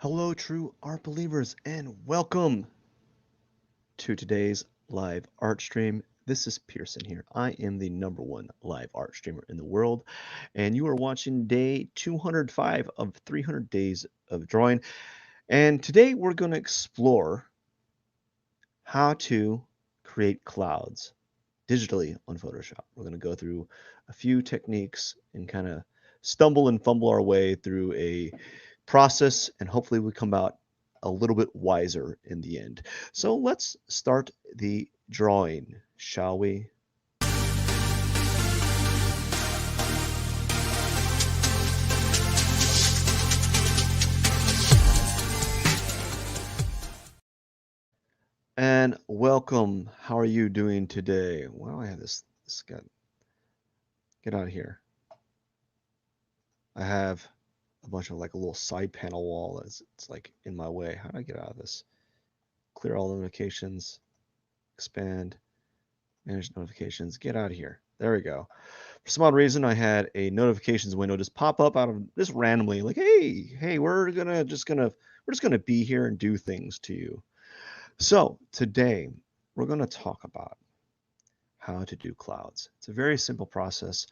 Hello, true art believers, and welcome to today's live art stream. This is Pierson here. I am the #1 live art streamer in the world, and you are watching day 205 of 300 days of drawing. And today we're going to explore how to create clouds digitally on Photoshop. We're going to go through a few techniques and kind of stumble and fumble our way through a process, and hopefully we come out a little bit wiser in the end. So let's start the drawing, shall we? And welcome. How are you doing today? Well, I have this guy. Get out of here. I have a bunch of like a little side panel wall it's like in my way. How do I get out of this? Clear all notifications, expand, manage notifications, get out of here. There we go. For some odd reason, I had a notifications window just pop up out of just randomly, like, hey, we're just gonna be here and do things to you. So today we're gonna talk about how to do clouds. It's a very simple process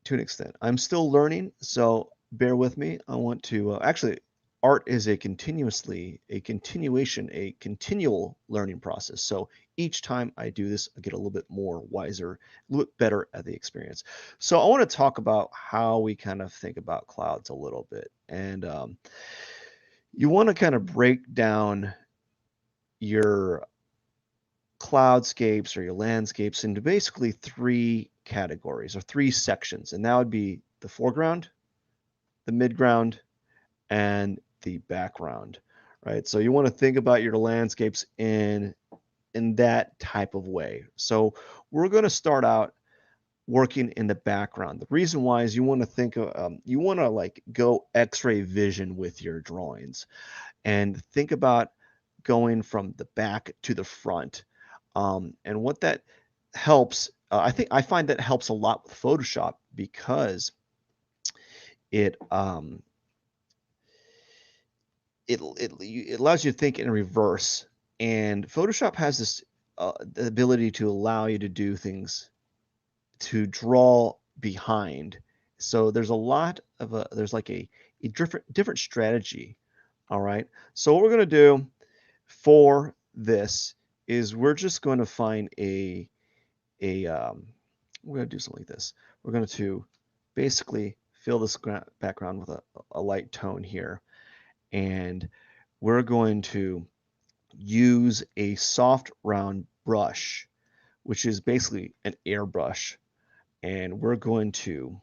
to an extent. I'm still learning, so bear with me. I want to actually art is a continuation, a continual learning process. So each time I do this, I get a little bit more wiser, a little bit better at the experience. So I want to talk about how we kind of think about clouds a little bit. And you want to kind of break down your cloudscapes or your landscapes into basically three categories or three sections. And that would be the foreground, the midground, and the background, right? So you want to think about your landscapes in that type of way. So we're going to start out working in the background. The reason why is you want to think of, you want to like go X-ray vision with your drawings and think about going from the back to the front. And what that helps, I find that helps a lot with Photoshop because it it allows you to think in reverse. And Photoshop has this the ability to allow you to do things to draw behind. So there's a lot of there's like a different strategy. All right. So what we're going to do for this is we're just going to find a we're going to do something like this. We're going to basically fill this background with a light tone here, and we're going to use a soft round brush, which is basically an airbrush, and we're going to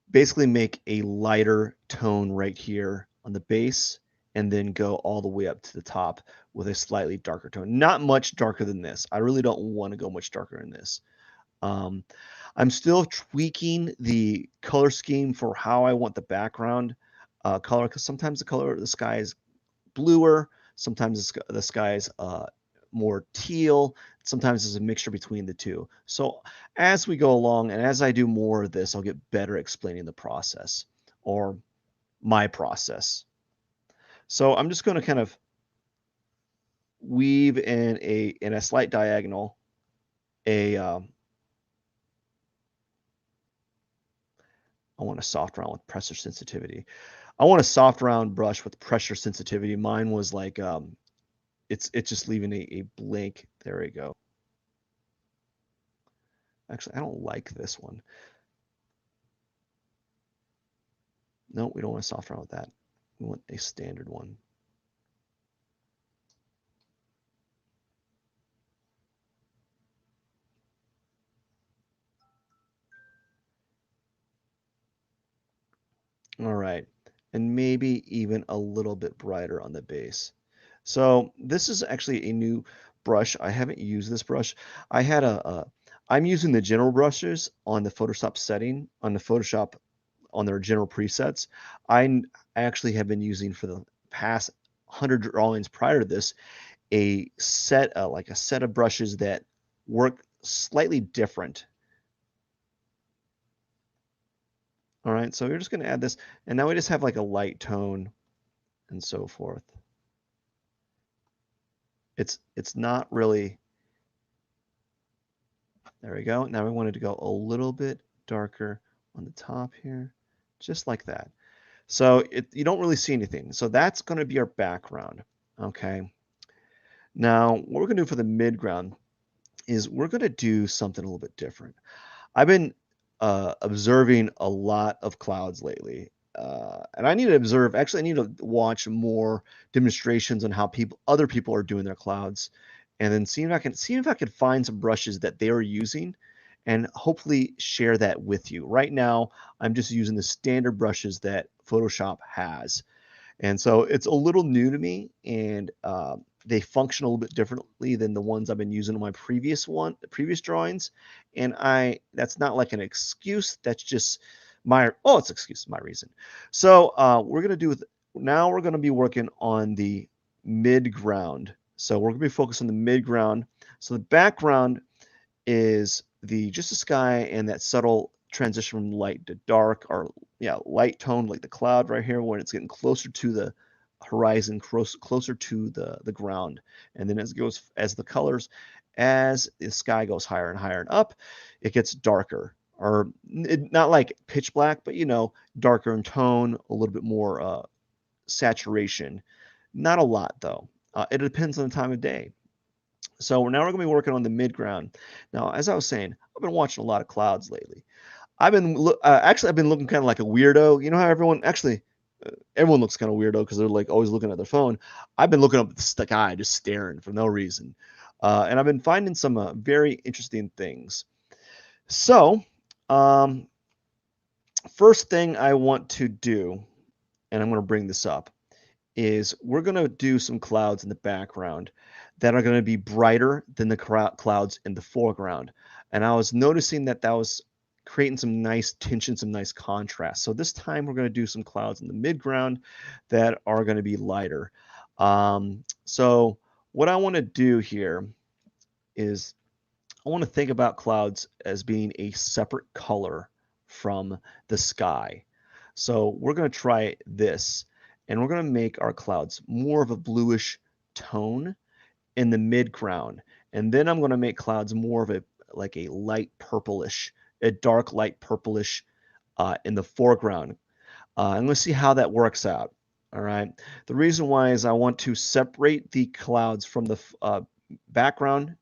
basically make a lighter tone right here on the base and then go all the way up to the top with a slightly darker tone. Not much darker than this. I really don't want to go much darker than this. Um, I'm still tweaking the color scheme for how I want the background color, because sometimes the color of the sky is bluer, sometimes the sky is more teal, sometimes it's a mixture between the two. So as we go along and as I do more of this, I'll get better explaining the process or my process. So I'm just going to kind of weave in a slight diagonal a I want a soft round with pressure sensitivity. I want a soft round brush with pressure sensitivity. Mine was like it's just leaving a blank. There we go. Actually, I don't like this one. No, we don't want a soft round with that. We want a standard one. All right. And maybe even a little bit brighter on the base. So this is actually a new brush. I haven't used this brush. I had I'm using the general brushes on the Photoshop setting, on the Photoshop, on their general presets. I actually have been using for the past 100 drawings prior to this, a set, like a set of brushes that work slightly different. All right, so we're just going to add this, and now we just have like a light tone and so forth. It's not really, there we go. Now we want it to go a little bit darker on the top here, just like that. So you don't really see anything. So that's going to be our background. Okay. Now, what we're going to do for the midground is we're going to do something a little bit different. I've been observing a lot of clouds lately. And I need to observe, actually, I need to watch more demonstrations on how other people are doing their clouds, and then see if I can find some brushes that they are using, and hopefully share that with you. Right now, I'm just using the standard brushes that Photoshop has. And so it's a little new to me, and they function a little bit differently than the ones I've been using on my previous drawings. And that's not like an excuse. That's just it's excuse, my reason. So we're gonna be working on the midground. So we're gonna be focused on the midground. So the background is the just the sky and that subtle transition from light to dark, or yeah, light tone like the cloud right here when it's getting closer to the horizon, closer to the ground. And then as the colors, as the sky goes higher and higher and up, it gets darker, or not like pitch black, but darker in tone, a little bit more saturation. Not a lot though. It depends on the time of day. So now we're going to be working on the midground. Now, as I was saying, I've been watching a lot of clouds lately. I've been looking kind of like a weirdo. You know how everyone looks kind of weirdo because they're like always looking at their phone. I've been looking up at the sky, just staring for no reason, and I've been finding some very interesting things. So, um, first thing I want to do, and I'm going to bring this up, is we're going to do some clouds in the background that are going to be brighter than the clouds in the foreground. And I was noticing that was creating some nice tension, some nice contrast. So this time we're going to do some clouds in the midground that are going to be lighter. So what I want to do here is I want to think about clouds as being a separate color from the sky. So we're going to try this, and we're going to make our clouds more of a bluish tone in the midground. And then I'm going to make clouds more of a light purplish, a dark light purplish in the foreground. I'm going to see how that works out. All right. The reason why is I want to separate the clouds from the background,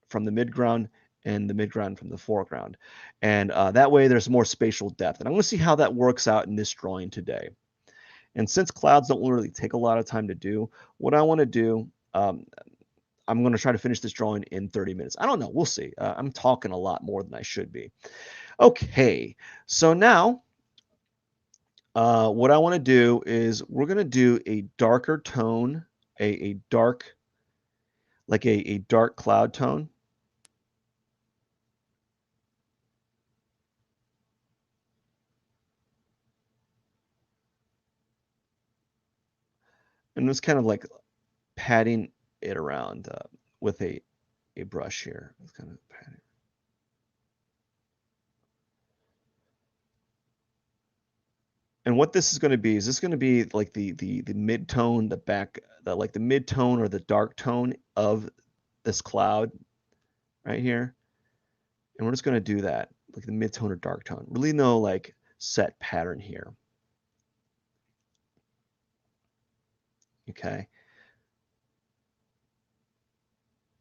from the midground, and the midground from the foreground. And that way there's more spatial depth. And I'm going to see how that works out in this drawing today. And since clouds don't really take a lot of time to do, what I want to do, I'm going to try to finish this drawing in 30 minutes. I don't know. We'll see. I'm talking a lot more than I should be. Okay. So now what I want to do is we're going to do a darker tone, a dark, like a dark cloud tone. And it's kind of like patting it around with a brush here. It's kind of patting. And what this is going to be is this going to be like the mid tone, the mid tone or the dark tone of this cloud right here. And we're just going to do that, like the mid tone or dark tone. Really no like set pattern here. Okay.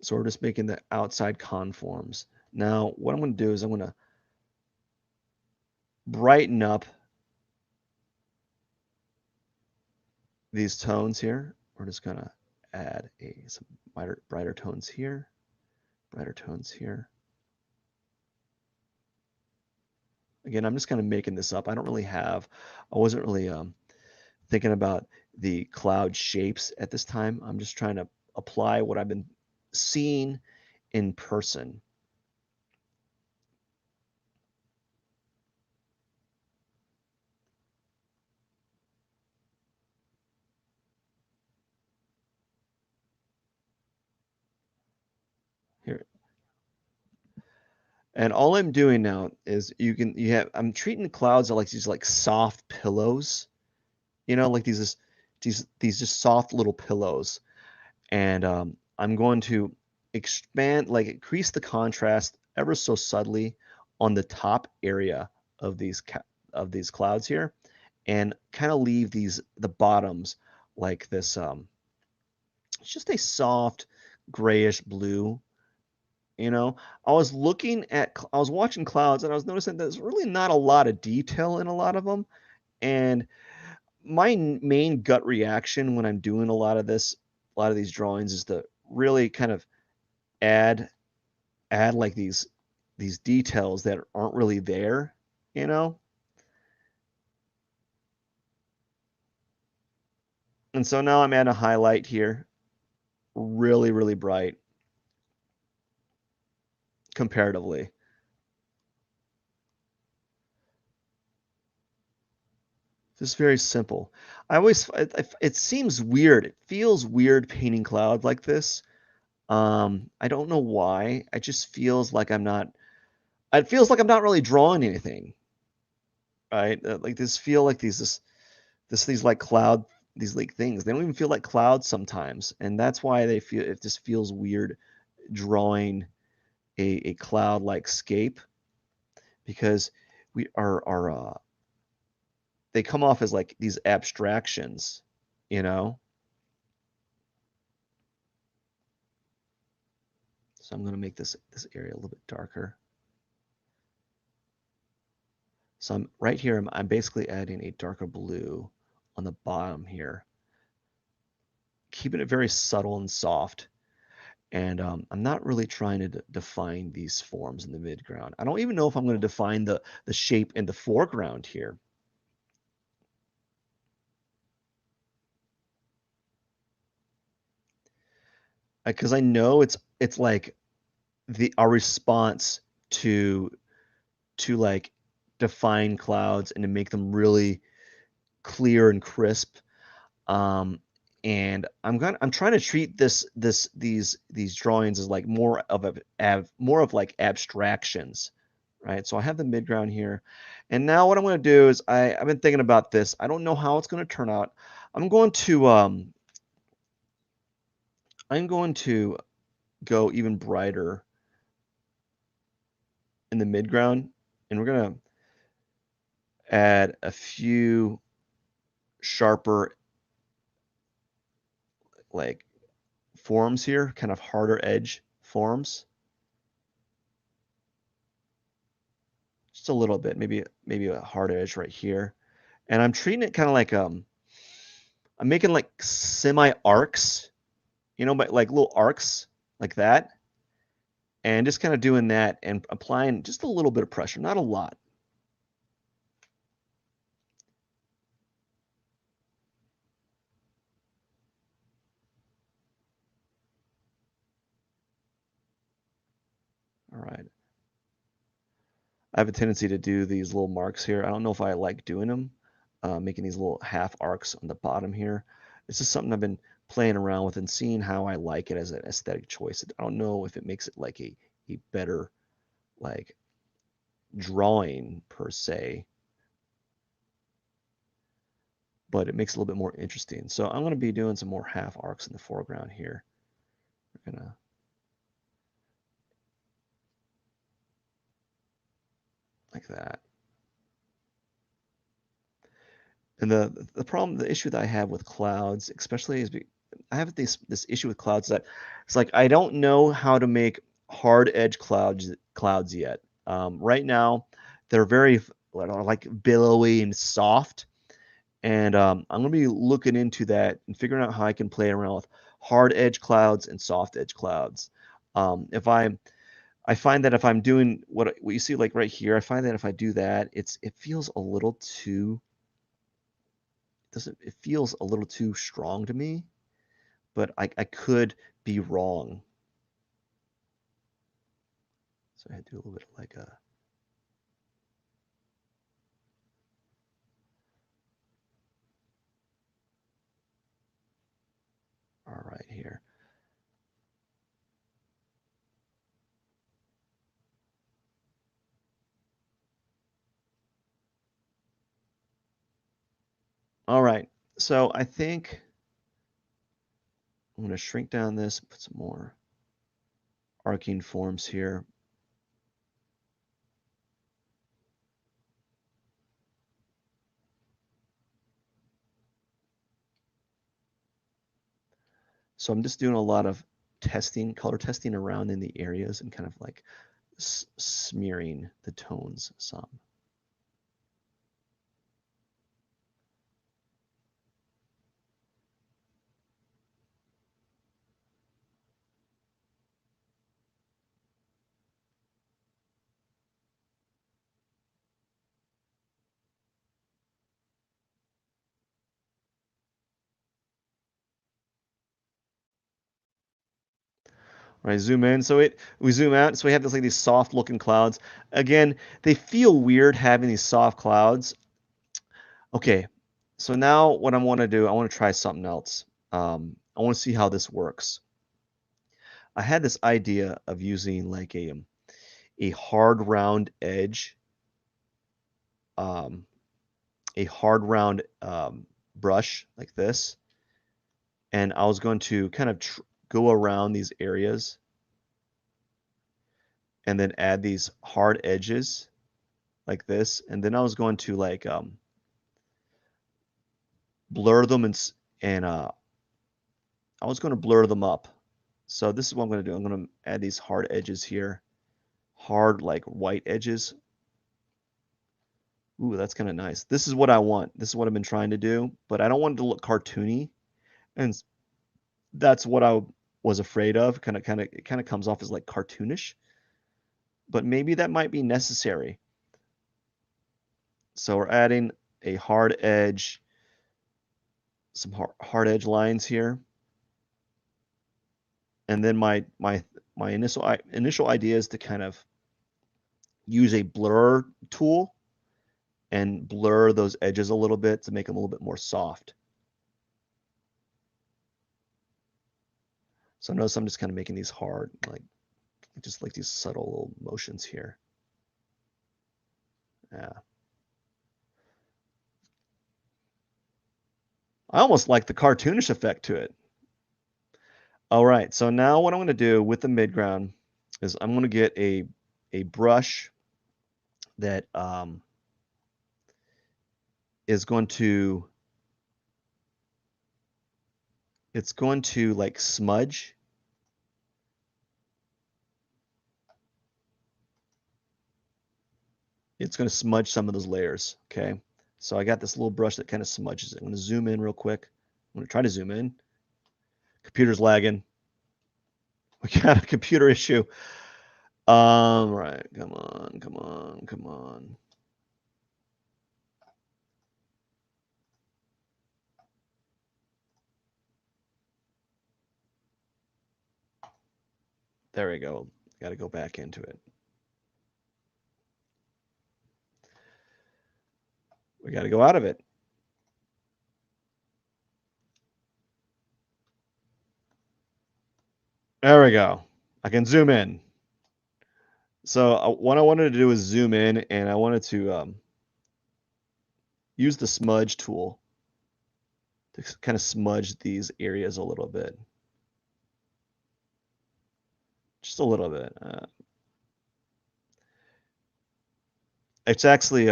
So we're just making the outside conforms. Now, what I'm going to do is I'm going to brighten up these tones here. We're just going to add some brighter tones here, brighter tones here. Again, I'm just kind of making this up. I wasn't really thinking about the cloud shapes at this time. I'm just trying to apply what I've been seeing in person. Here, And all I'm doing now is I'm treating the clouds like these like soft pillows, like these just soft little pillows. And I'm going to expand, like increase the contrast ever so subtly on the top area of these clouds here, and kind of leave the bottoms like this. It's just a soft grayish blue. You know, I was watching clouds and I was noticing there's really not a lot of detail in a lot of them. And my main gut reaction when I'm doing a lot of these drawings is to really kind of add like these details that aren't really there, you know? And so now I'm adding a highlight here, really, really bright comparatively. Just very simple. It seems weird. It feels weird painting clouds like this. I don't know why. It feels like I'm not really drawing anything, right? Like this feel like these like these like things. They don't even feel like clouds sometimes, and that's why it just feels weird drawing a cloud like scape, because we are they come off as like these abstractions, you know. So I'm going to make this area a little bit darker. So I'm right here. I'm basically adding a darker blue on the bottom here, keeping it very subtle and soft. And I'm not really trying to define these forms in the midground. I don't even know if I'm going to define the shape in the foreground here, because I know it's like the our response to like define clouds and to make them really clear and crisp. Um, and I'm trying to treat these drawings as like more of like abstractions, right? So I have the midground here, and now what I'm going to do is I've been thinking about this. I don't know how it's going to turn out. I'm going to um I'm going to go even brighter in the midground, and we're going to add a few sharper like forms here, kind of harder edge forms. Just a little bit, maybe a hard edge right here. And I'm treating it kind of like I'm making like semi arcs, but like little arcs like that, and just kind of doing that and applying just a little bit of pressure, not a lot. All right. I have a tendency to do these little marks here. I don't know if I like doing them, making these little half arcs on the bottom here. This is something I've been playing around with and seeing how I like it as an aesthetic choice. I don't know if it makes it like a better like drawing per se, but it makes it a little bit more interesting. So I'm going to be doing some more half arcs in the foreground here. We're gonna like that. And the issue that I have with clouds, especially I have this issue with clouds that it's like I don't know how to make hard edge clouds yet. Right now, they're very like billowy and soft, and I'm gonna be looking into that and figuring out how I can play around with hard edge clouds and soft edge clouds. If I find that if I'm doing what you see like right here, I find that if I do that, it feels a little too doesn't it feels a little too strong to me, but I could be wrong. So I do a little bit of like a all right here. All right, so I think I'm going to shrink down this, put some more arcing forms here. So I'm just doing a lot of testing, color testing around in the areas and kind of like smearing the tones some. Right, zoom in. So we zoom out. So we have this like these soft looking clouds. Again, they feel weird having these soft clouds. Okay, so now what I want to do, I want to try something else. I want to see how this works. I had this idea of using like a hard round edge, um, a hard round brush like this, and I was going to kind of go around these areas and then add these hard edges like this, and then I was going to like blur them and I was going to blur them up. So this is what I'm going to do. I'm going to add these hard edges here, hard like white edges. Ooh, that's kind of nice. This is what I want. This is what I've been trying to do, but I don't want it to look cartoony, and that's what I was afraid of. It kind of comes off as like cartoonish, but maybe that might be necessary. So we're adding a hard edge, some hard edge lines here. And then my initial idea is to kind of use a blur tool and blur those edges a little bit to make them a little bit more soft. So notice I'm just kind of making these hard, like just like these subtle little motions here. Yeah. I almost like the cartoonish effect to it. All right, so now what I'm going to do with the midground is I'm going to get a brush that is going to like smudge. It's going to smudge some of those layers. Okay, so I got this little brush that kind of smudges it. I'm going to zoom in real quick. I'm going to try to zoom in. Computer's lagging. We got a computer issue. Right, come on, come on, come on. There we go. Got to go back into it. We got to go out of it. There we go. I can zoom in. So what I wanted to do is zoom in, and I wanted to use the smudge tool to kind of smudge these areas a little bit. Just a little bit. It's actually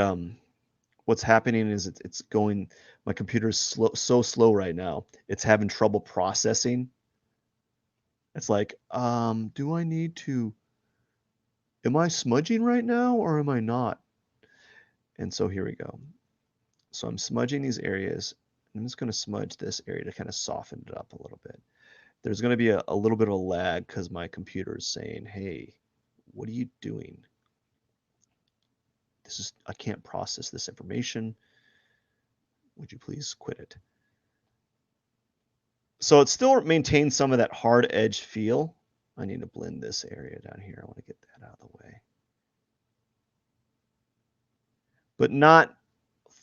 what's happening is it's going. My computer's so slow right now. It's having trouble processing. It's like, do I need to? Am I smudging right now or am I not? And so here we go. So I'm smudging these areas. I'm just going to smudge this area to kind of soften it up a little bit. There's going to be a little bit of a lag because my computer is saying, hey, what are you doing? I can't process this information. Would you please quit it? So it still maintains some of that hard edge feel. I need to blend this area down here. I want to get that out of the way. But not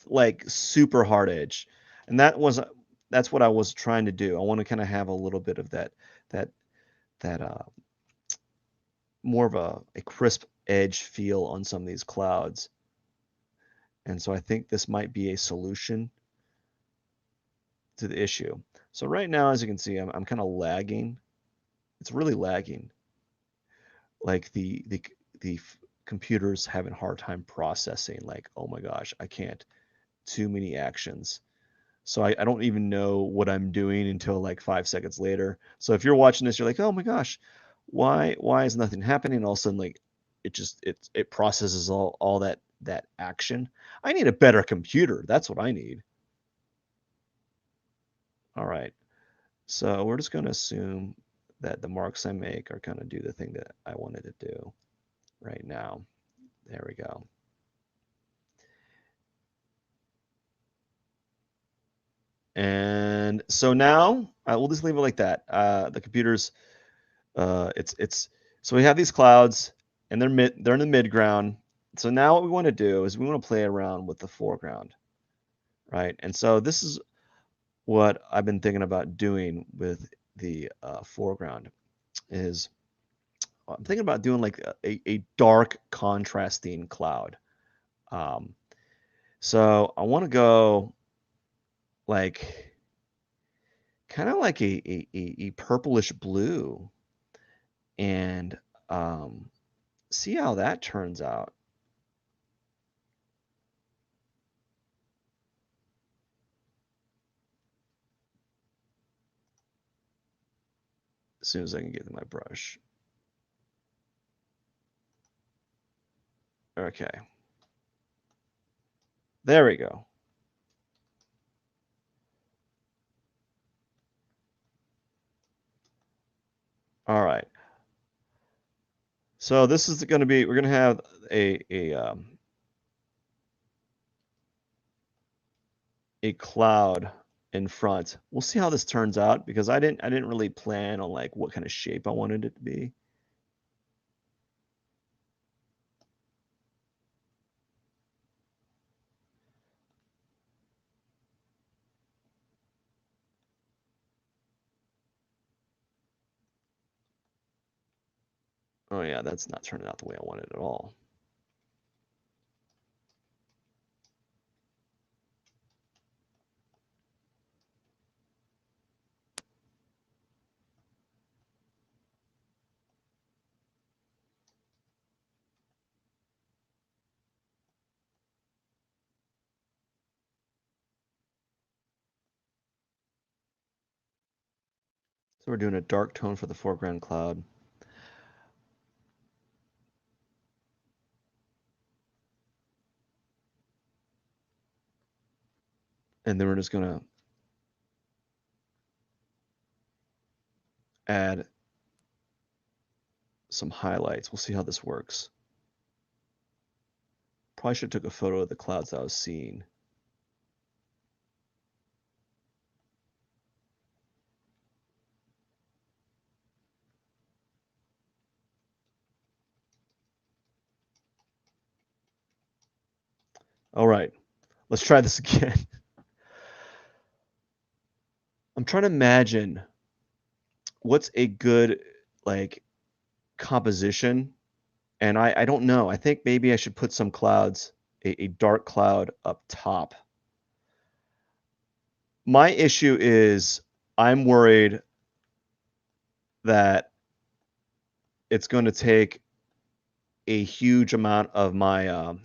like super hard edge. And that's what I was trying to do. I want to kind of have a little bit of that that more of a crisp edge feel on some of these clouds. And so I think this might be a solution. to the issue. So right now, as you can see, I'm kind of lagging. It's really lagging. Like the computer's having a hard time processing. Like, oh my gosh, I can't. Too many actions. So I don't even know what I'm doing until like 5 seconds later. So if you're watching this, you're like, oh my gosh, why is nothing happening? And all of a sudden, like it processes all that action. I need a better computer. That's what I need. All right. So we're just going to assume that the marks I make are going to do the thing that I wanted to do right now. There we go. And so now we'll just leave it like that. The computer's it's so we have these clouds and they're in the midground. So now what we want to do is we want to play around with the foreground, right? And so this is what I've been thinking about doing with the foreground is I'm thinking about doing like a dark contrasting cloud. Um, so I want to go like kind of like a purplish blue and see how that turns out. As soon as I can get to my brush. Okay. There we go. All right. So this is going to be, we're going to have a cloud in front. We'll see how this turns out because I didn't really plan on like what kind of shape I wanted it to be. Oh yeah, that's not turning out the way I wanted at all. So we're doing a dark tone for the foreground cloud. And then we're just going to add some highlights. We'll see how this works. Probably should have took a photo of the clouds I was seeing. All right, let's try this again. I'm trying to imagine what's a good like composition, and I don't know. I think maybe I should put some clouds, a dark cloud up top. My issue is I'm worried that it's going to take a huge amount of my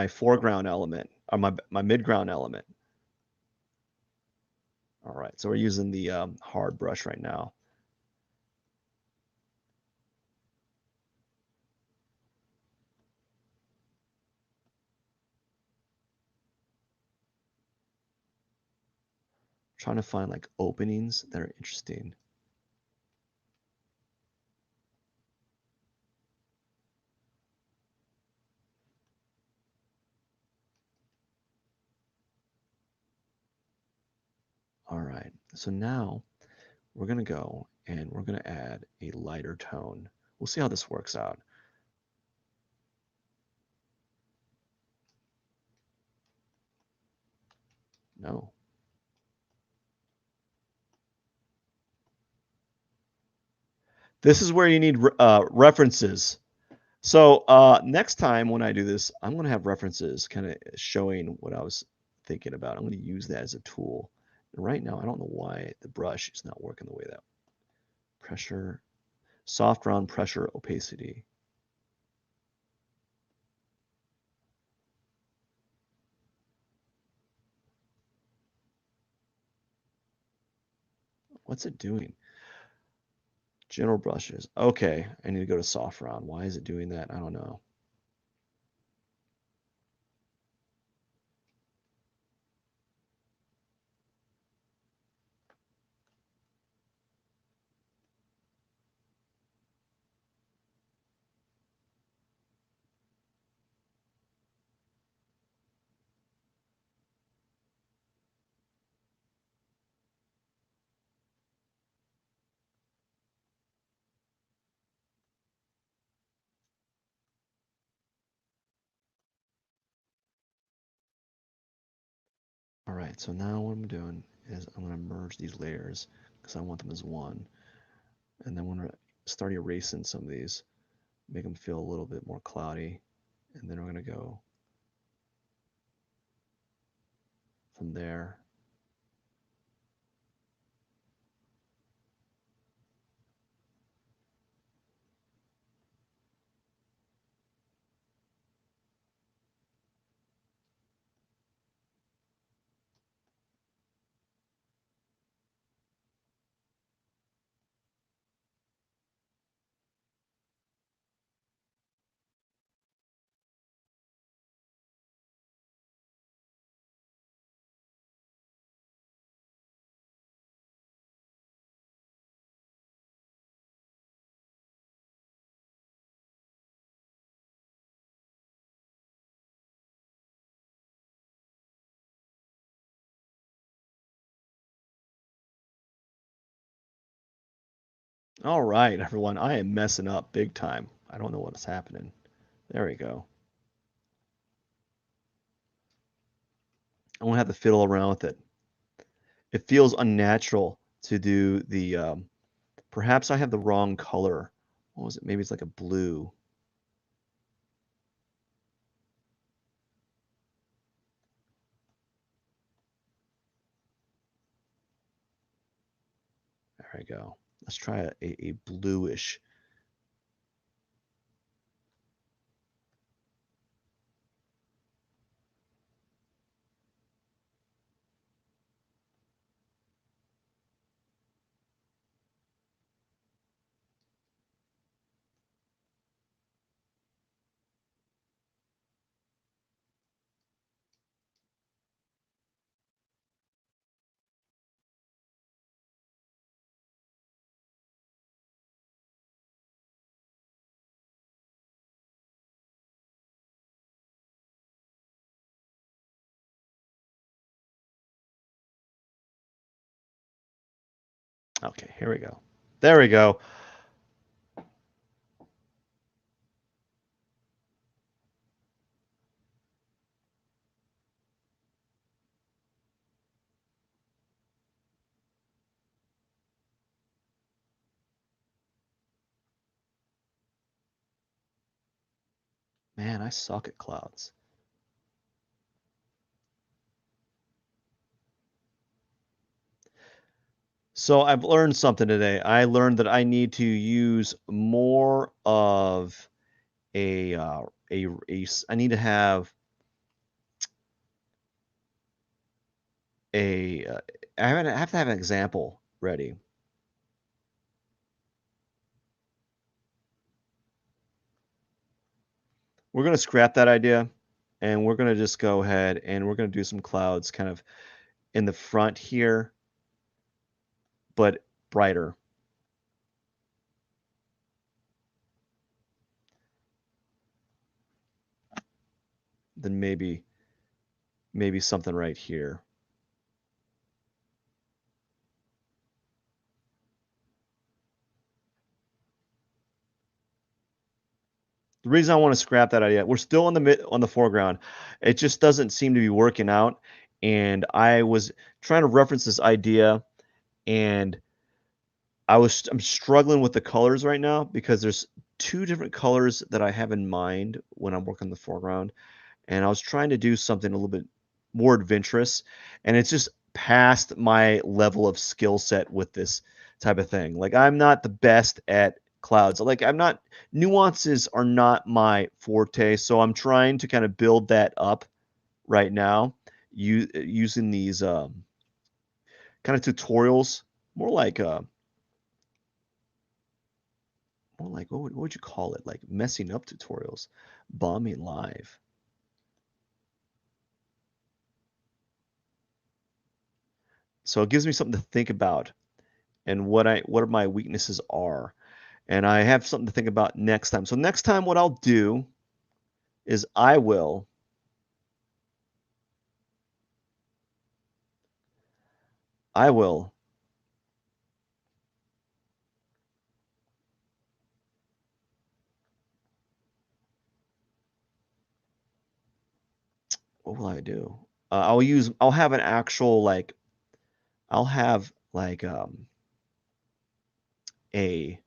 foreground element or my midground element. All right, so we're using the hard brush right now. Trying to find like openings that are interesting. All right, so now we're going to go and we're going to add a lighter tone. We'll see how this works out. No. This is where you need references. So next time when I do this, I'm going to have references kind of showing what I was thinking about. I'm going to use that as a tool. And right now, I don't know why the brush is not working the way that pressure, soft round pressure, opacity. What's it doing? General brushes. Okay, I need to go to soft round. Why is it doing that? I don't know. All right, so now what I'm doing is I'm going to merge these layers because I want them as one. And then we're going to start erasing some of these, make them feel a little bit more cloudy. And then we're going to go from there. All right, everyone, I am messing up big time. I don't know what is happening. There we go. I won't have to fiddle around with it. It feels unnatural to do the, perhaps I have the wrong color. What was it? Maybe it's like a blue. There we go. Let's try a bluish. Okay, here we go. There we go. Man, I suck at clouds. So I've learned something today. I learned that I need to use more of a I need to have a I have to have an example ready. We're going to scrap that idea and we're going to just go ahead and we're going to do some clouds kind of in the front here, but brighter. Then maybe something right here. The reason I want to scrap that idea, we're still on the foreground. It just doesn't seem to be working out. And I was trying to reference this idea, and I'm struggling with the colors right now because there's two different colors that I have in mind when I'm working the foreground, and I was trying to do something a little bit more adventurous, and it's just past my level of skill set with this type of thing. Like I'm not the best at clouds. Like I'm not nuances are not my forte, so I'm trying to kind of build that up right now, using these kind of tutorials, more like more like what would you call it? Like messing up tutorials, bombing live. So it gives me something to think about and what my weaknesses are. And I have something to think about next time. So next time what I'll do is I will what will I do? I'll have an actual like I'll have like a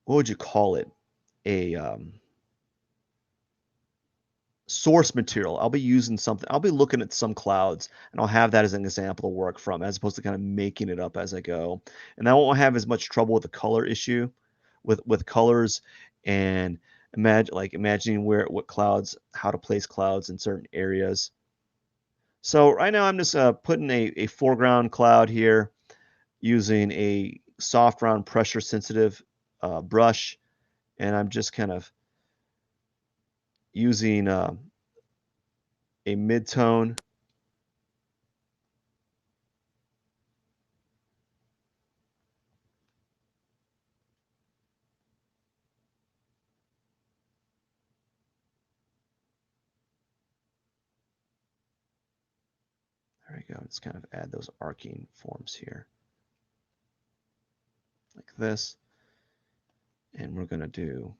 what would you call it? A source material. I'll be using something. I'll be looking at some clouds and I'll have that as an example to work from as opposed to kind of making it up as I go. And I won't have as much trouble with the color issue with colors and imagining where what clouds, how to place clouds in certain areas. So right now I'm just putting a foreground cloud here using a soft round pressure sensitive brush, and I'm just kind of using a mid-tone. There we go. Let's kind of add those arcing forms here like this. And we're going to do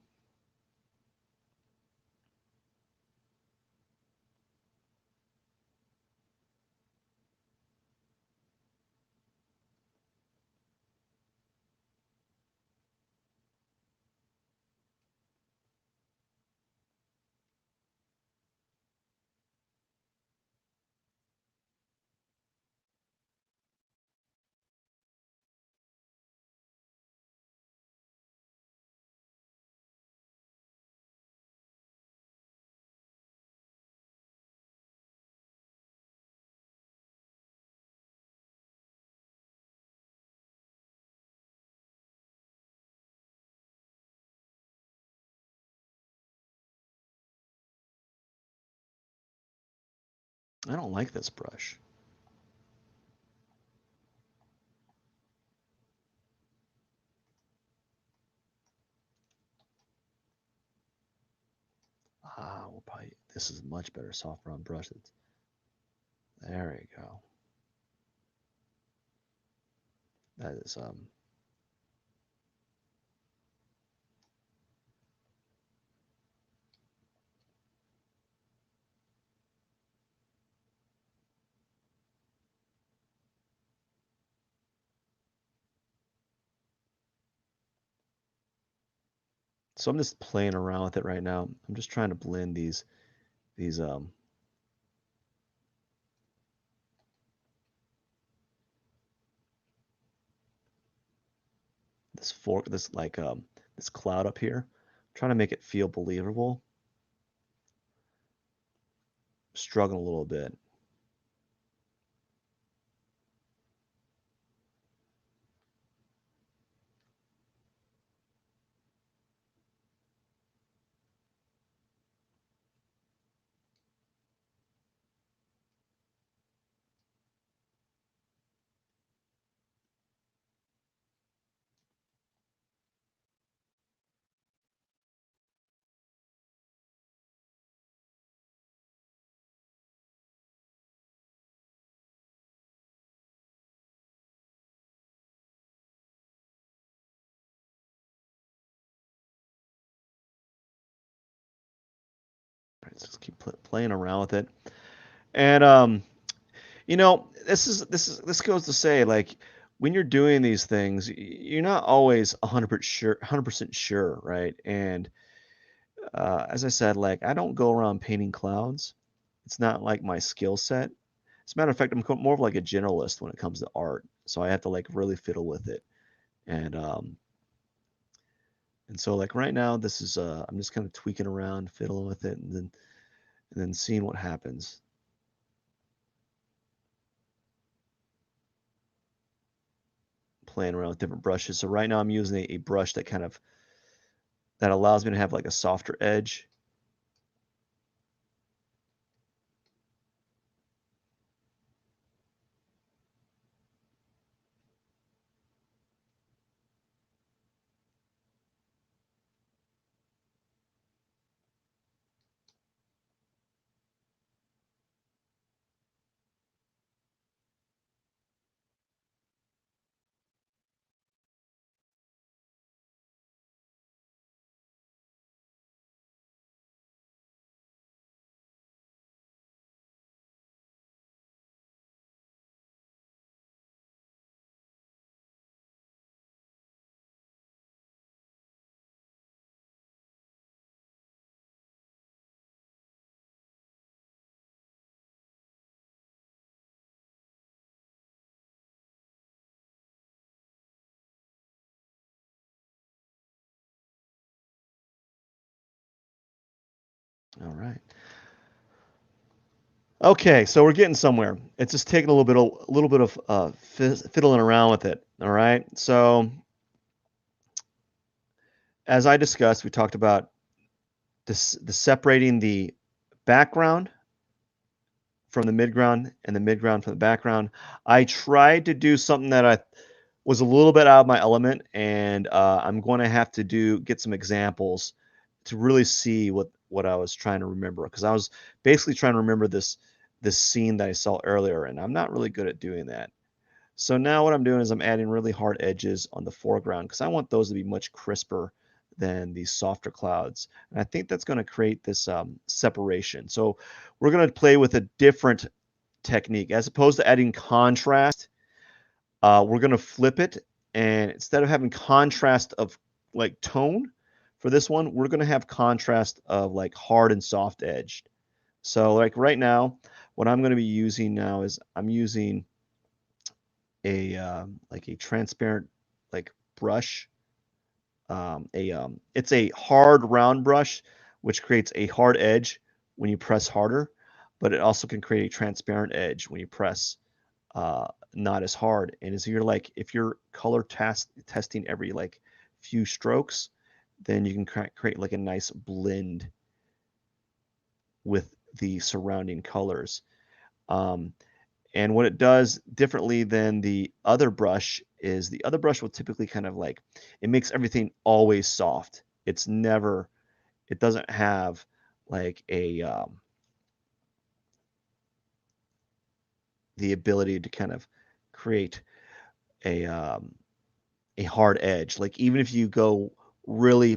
I don't like this brush. We'll probably, this is a much better soft round brush. There we go. That is so I'm just playing around with it right now. I'm just trying to blend these this like this cloud up here. I'm trying to make it feel believable. Struggling a little bit. Let's just keep playing around with it. And this goes to say like when you're doing these things, you're not always 100% sure, right? And as I said, like I don't go around painting clouds. It's not like my skill set. As a matter of fact, I'm more of like a generalist when it comes to art, so I have to like really fiddle with it. And and so like right now, this is I'm just kind of tweaking around, fiddling with it, and then seeing what happens. Playing around with different brushes. So right now I'm using a brush that kind of that allows me to have like a softer edge. All right. Okay, so we're getting somewhere. It's just taking a little bit of fiddling around with it. All right. So as I discussed, we talked about the separating the background from the midground and the midground from the background. I tried to do something that I was a little bit out of my element, and I'm going to have to get some examples to really see what I was trying to remember, because I was basically trying to remember this scene that I saw earlier, and I'm not really good at doing that. So now what I'm doing is I'm adding really hard edges on the foreground because I want those to be much crisper than these softer clouds. And I think that's going to create this separation. So we're going to play with a different technique. As opposed to adding contrast, we're going to flip it. And instead of having contrast of like tone for this one, we're going to have contrast of like hard and soft edged. So like right now, what I'm going to be using now is I'm using a like a transparent like brush. It's a hard round brush, which creates a hard edge when you press harder, but it also can create a transparent edge when you press not as hard. And as you're like, if you're color testing every like few strokes, then you can create like a nice blend with the surrounding colors. Um, And what it does differently than the other brush is the other brush will typically kind of like, it makes everything always soft. It's never, it doesn't have like the ability to kind of create a, um, a hard edge. Like even if you go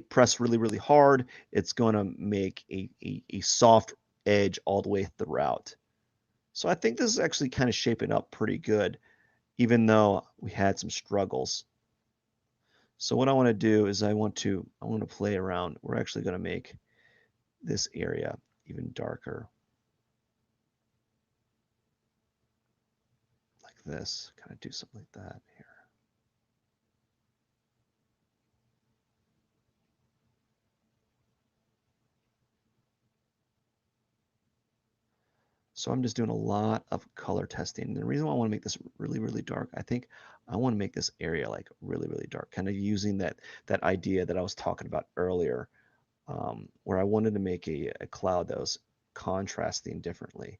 press really hard, it's going to make a soft edge all the way throughout. So I think this is actually kind of shaping up pretty good, even though we had some struggles. So what I want to do is I want to play around. We're actually going to make this area even darker, like this. Kind of do something like that here. So I'm just doing a lot of color testing. And the reason why I want to make this really dark, I think I want to make this area like really dark, kind of using that idea that I was talking about earlier, where I wanted to make a cloud that was contrasting differently.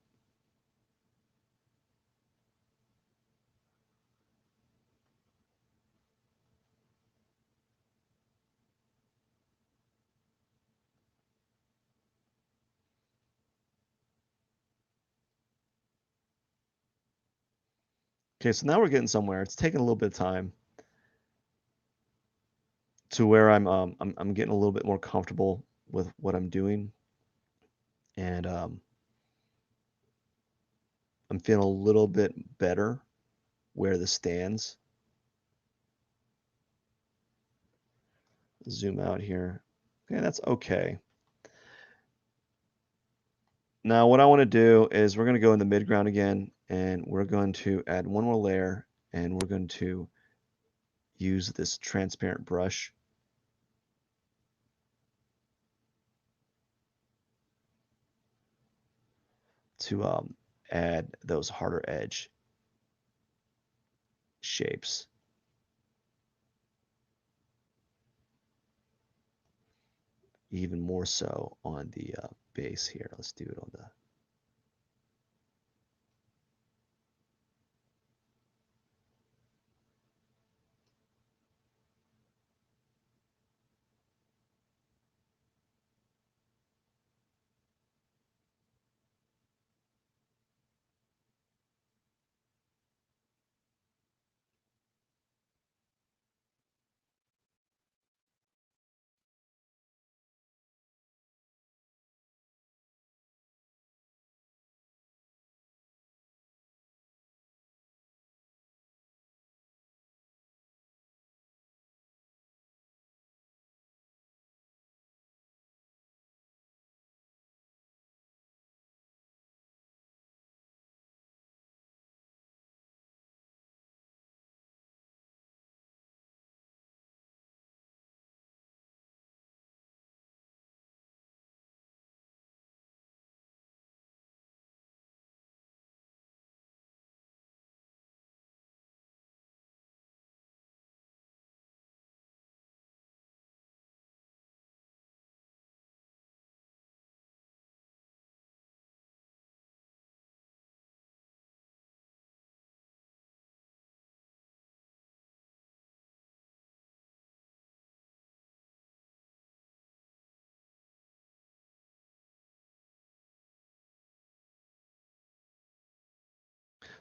Okay, so now we're getting somewhere. It's taking a little bit of time to where I'm getting a little bit more comfortable with what I'm doing, and I'm feeling a little bit better where this stands. zoom out here. Okay, that's okay. Now what I want to do is we're going to go in the midground again, and we're going to add one more layer, and we're going to use this transparent brush to add those harder edge shapes. Even more so on the base here. Let's do it on the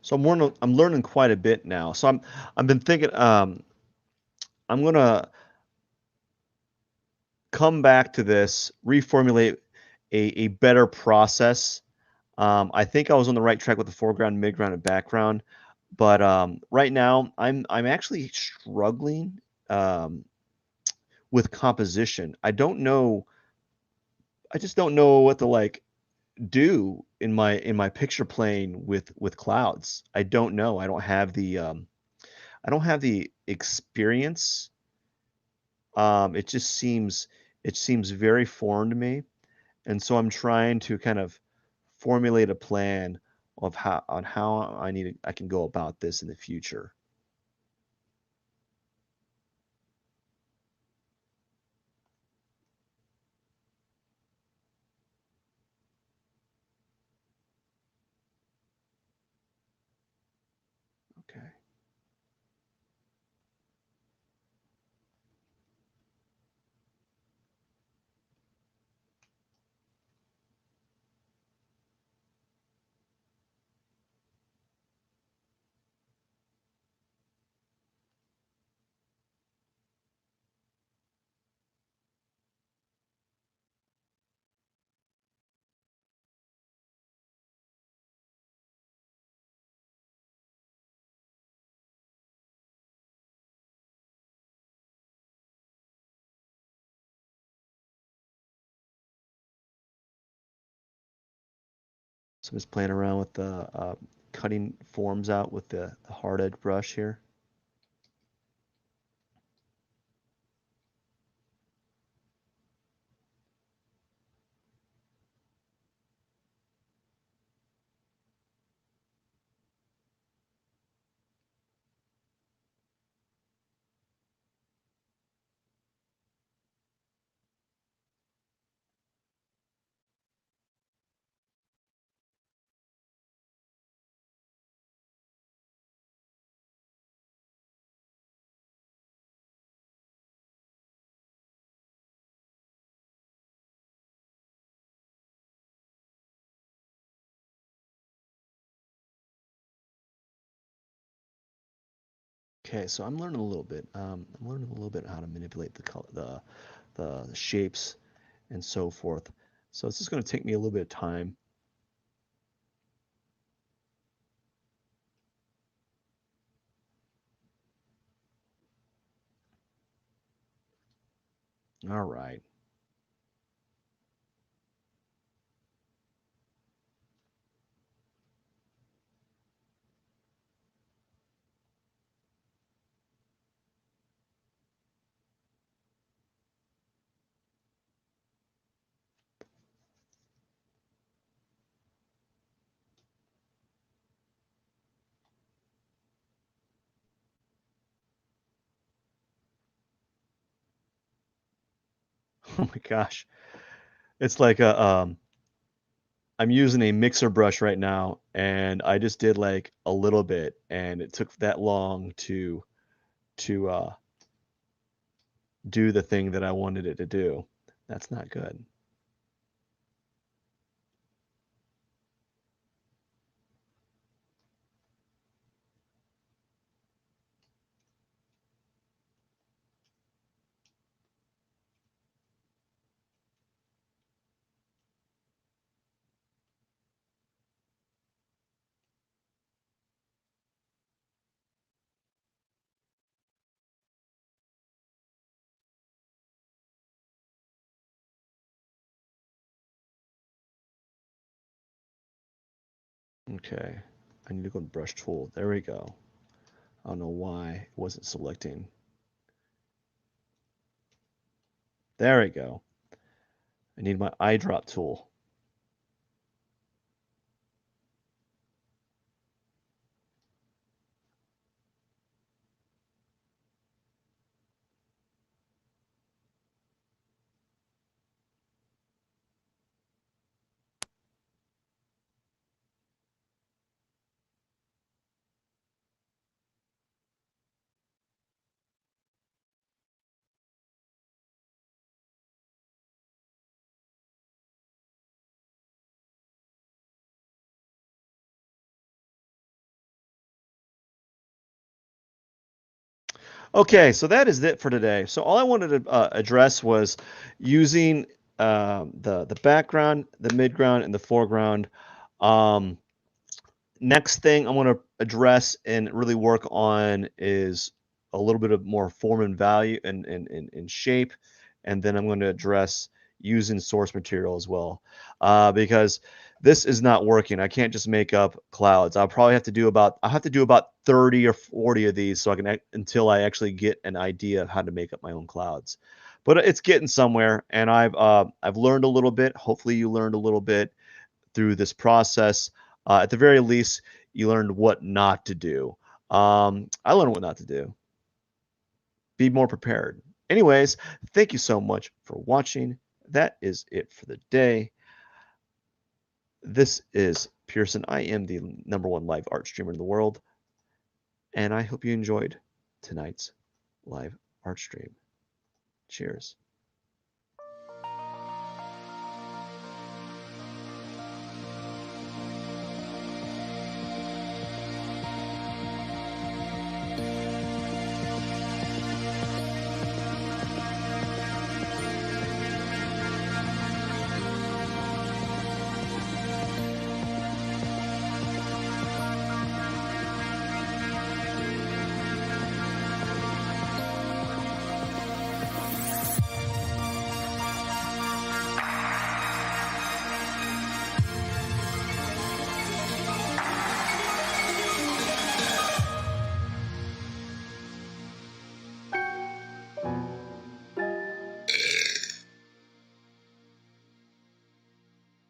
So I'm learning quite a bit now. So I've been thinking I'm gonna come back to this, reformulate a better process. I think I was on the right track with the foreground, midground, and background, but right now I'm actually struggling um, with composition. I just don't know what to like do in my picture plane with clouds. I don't know. I don't have the experience. It just seems very foreign to me, and so I'm trying to kind of formulate a plan of how I can go about this in the future. Okay. So I'm just playing around with the cutting forms out with the hard edge brush here. Okay, so I'm learning a little bit. I'm learning a little bit how to manipulate the color, the shapes and so forth. So it's just going to take me a little bit of time. All right. Oh my gosh. It's like a I'm using a mixer brush right now, and I just did like a little bit, and it took that long to do the thing that I wanted it to do. That's not good. Okay. I need to go to brush tool. There we go. I don't know why it wasn't selecting. There we go. I need my eyedrop tool. Okay, so that is it for today. So all I wanted to address was using the background, the midground, and the foreground. Um, Next thing I'm going to address and really work on is a little bit of more form and value and shape, and then I'm going to address using source material as well, because this is not working. I can't just make up clouds. I'll have to do about 30 or 40 of these so I can until I actually get an idea of how to make up my own clouds. But it's getting somewhere, and I've learned a little bit. Hopefully, you learned a little bit through this process. At the very least, you learned what not to do. I learned what not to do. Be more prepared. Anyways, thank you so much for watching. That is it for the day. This is Pierson. I am the #1 live art streamer in the world, and I hope you enjoyed tonight's live art stream. Cheers.